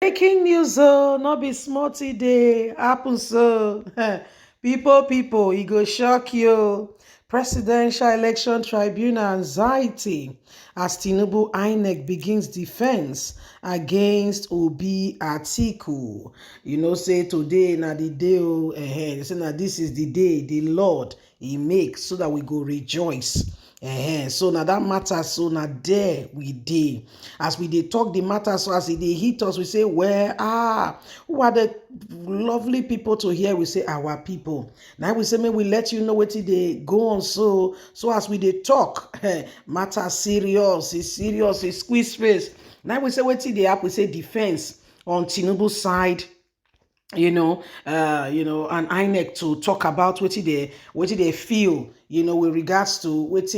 Breaking news, not be smarty day. Happen so. People, e go shock you. Presidential Election Tribunal anxiety as Tinubu INEC begins defense against Obi Atiku. You know, say today na the day, say na this is the day the Lord he makes so that we go rejoice. So now that matters, so now there we dey as we dey talk the matter, so as they hit us we say, well, who are the lovely people to hear? We say our people. Now we say, may we let you know what they go on, so as we dey talk, matter serious, it's squeeze face. Now we say what they happen, we say defense on Tinubu side, and INEC to talk about what they feel, with regards to what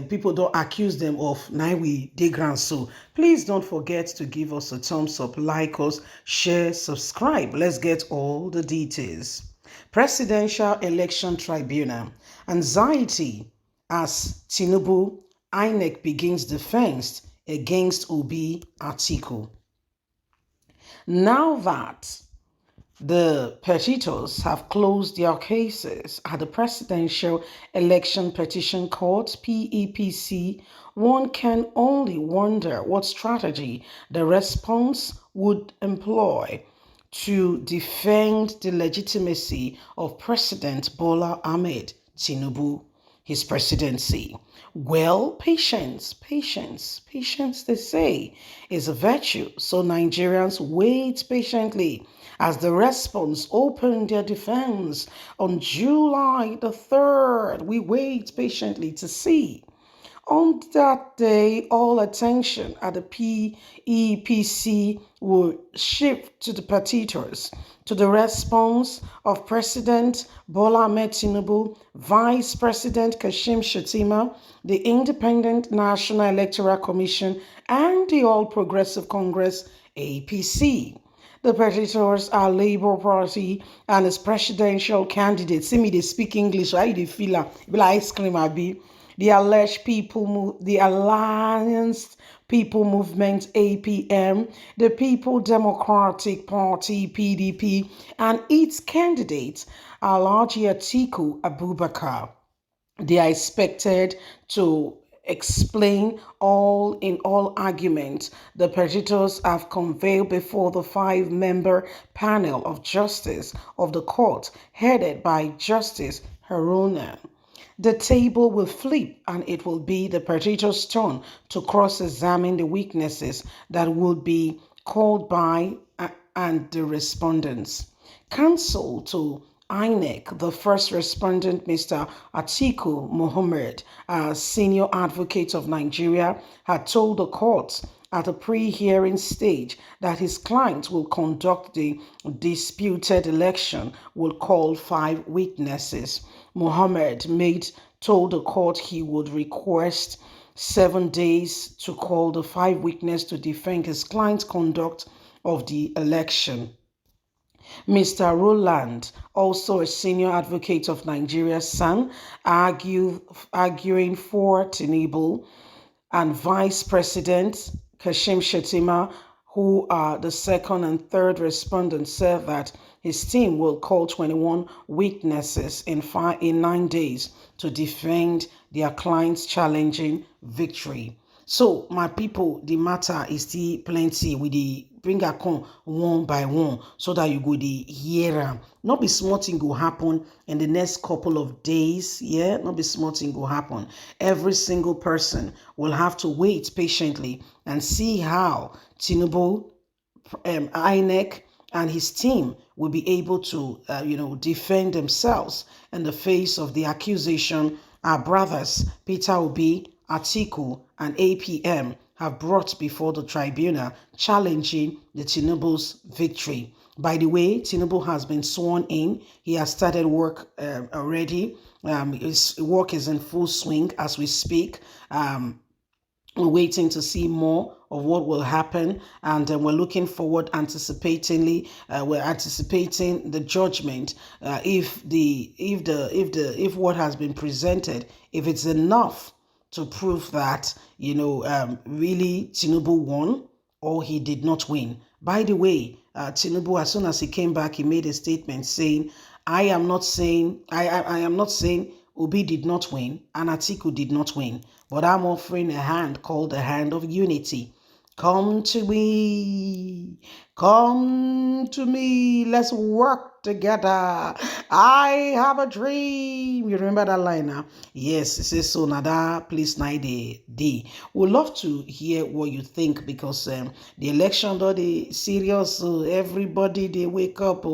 people don't accuse them of. Now we dig ground. So please don't forget to give us a thumbs up, like us, share, subscribe. Let's get all the details. Presidential Election Tribunal anxiety as Tinubu INEC begins defense against Obi Atiku. Now that the petitors have closed their cases at the Presidential Election Petition Court, PEPC. One can only wonder what strategy the response would employ to defend the legitimacy of President Bola Ahmed Tinubu, his presidency. Well, patience, they say, is a virtue. So Nigerians wait patiently as the response opened their defense on July the 3rd. We wait patiently to see. On that day, all attention at the PEPC will shift to the petitors, to the response of President Bola Ahmed Tinubu, Vice President Kashim Shettima, the Independent National Electoral Commission, and the All Progressive Congress, APC. The petitors are Labour Party and its presidential candidate. See me, they speak English. Why they feel like ice cream, Abi? The Alliance People Movement, APM, the People Democratic Party, PDP, and its candidate, Alhaji Atiku Abubakar. They are expected to explain all arguments the petitors have conveyed before the 5-member panel of justice of the court headed by Justice Haruna. The table will flip and it will be the petitor's turn to cross-examine the witnesses that will be called by and the respondents. Counsel to INEC, the first respondent, Mr. Atiku Mohammed, a senior advocate of Nigeria, had told the court at a pre-hearing stage that his client will conduct the disputed election, will call 5 witnesses. Mohammed told the court he would request 7 days to call the 5 witnesses to defend his client's conduct of the election. Mr. Roland, also a senior advocate of Nigeria's son, arguing for Tinubu, and Vice President Kashim Shettima, who are the second and third respondents, said that his team will call 21 witnesses in 9 days to defend their client's challenging victory. So, my people, the matter is still plenty. We dey bring a come one by one so that you go dey hear am. Not be small thing go happen in the next couple of days. Yeah, not be small thing go happen. Every single person will have to wait patiently and see how Tinubu, INEC, and his team will be able to, defend themselves in the face of the accusation our brothers Peter Obi, Atiku, and APM have brought before the tribunal, challenging the Tinubu's victory. By the way, Tinubu has been sworn in. He has started work already. His work is in full swing as we speak. We're waiting to see more of what will happen, and we're looking forward anticipatingly. We're anticipating the judgment. If what has been presented, if it's enough to prove that really Tinubu won or he did not win. By the way, Tinubu, as soon as he came back, he made a statement saying, I am not saying Obi did not win and Atiku did not win, but I'm offering a hand called the hand of unity. Come to me, come to me, let's work together. I have a dream. You remember that line now? Yes, it says so. Nada, please, 9 day. We'd love to hear what you think because the election, though, they serious. So everybody, they wake up,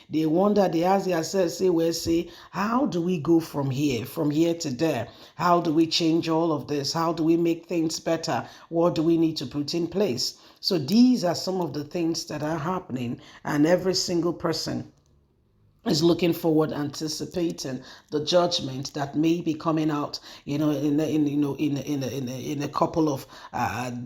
they wonder, they ask themselves, say, how do we go from here to there? How do we change all of this? How do we make things better? What do we need to put in place? So these are some of the things that are happening, and every single person is looking forward, anticipating the judgment that may be coming out, in a couple of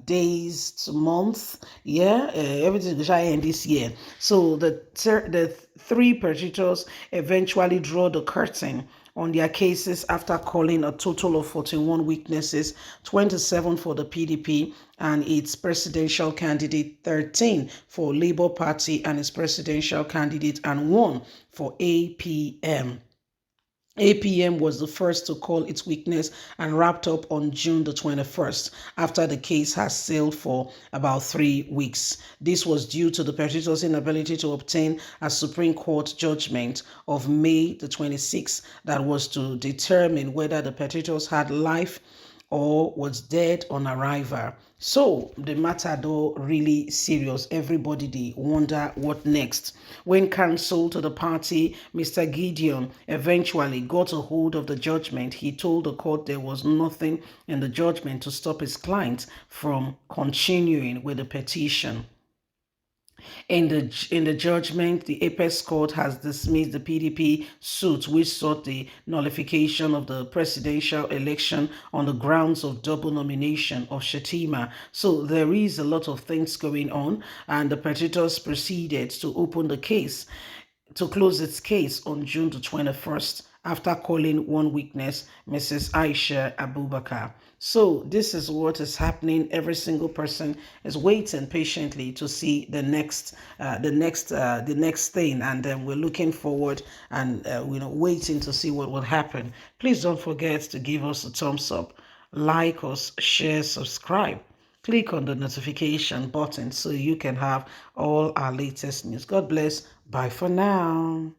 days to months. Yeah, everything will end this year. So the three persecutors eventually draw the curtain on their cases after calling a total of 41 witnesses, 27 for the PDP and its presidential candidate, 13 for Labour Party and its presidential candidate, and 1 for APM. APM was the first to call its witness and wrapped up on June the 21st after the case has sailed for about 3 weeks. This was due to the petitioner's inability to obtain a Supreme Court judgment of May the 26th that was to determine whether the petitioners had life or was dead on arrival. So the matter though really serious. Everybody they wonder what next. When counsel to the party, Mr. Gideon, eventually got a hold of the judgment, he told the court there was nothing in the judgment to stop his client from continuing with the petition. In the judgment, the Apex Court has dismissed the PDP suit which sought the nullification of the presidential election on the grounds of double nomination of Shetima. So there is a lot of things going on, and the petitioners proceeded to open the case, to close its case on June the 21st after calling one witness, Mrs. Aisha Abubakar. So this is what is happening. Every single person is waiting patiently to see the next thing, and then we're looking forward and waiting to see what will happen. Please don't forget to give us a thumbs up, like us, share, subscribe. Click on the notification button so you can have all our latest news. God bless. Bye for now.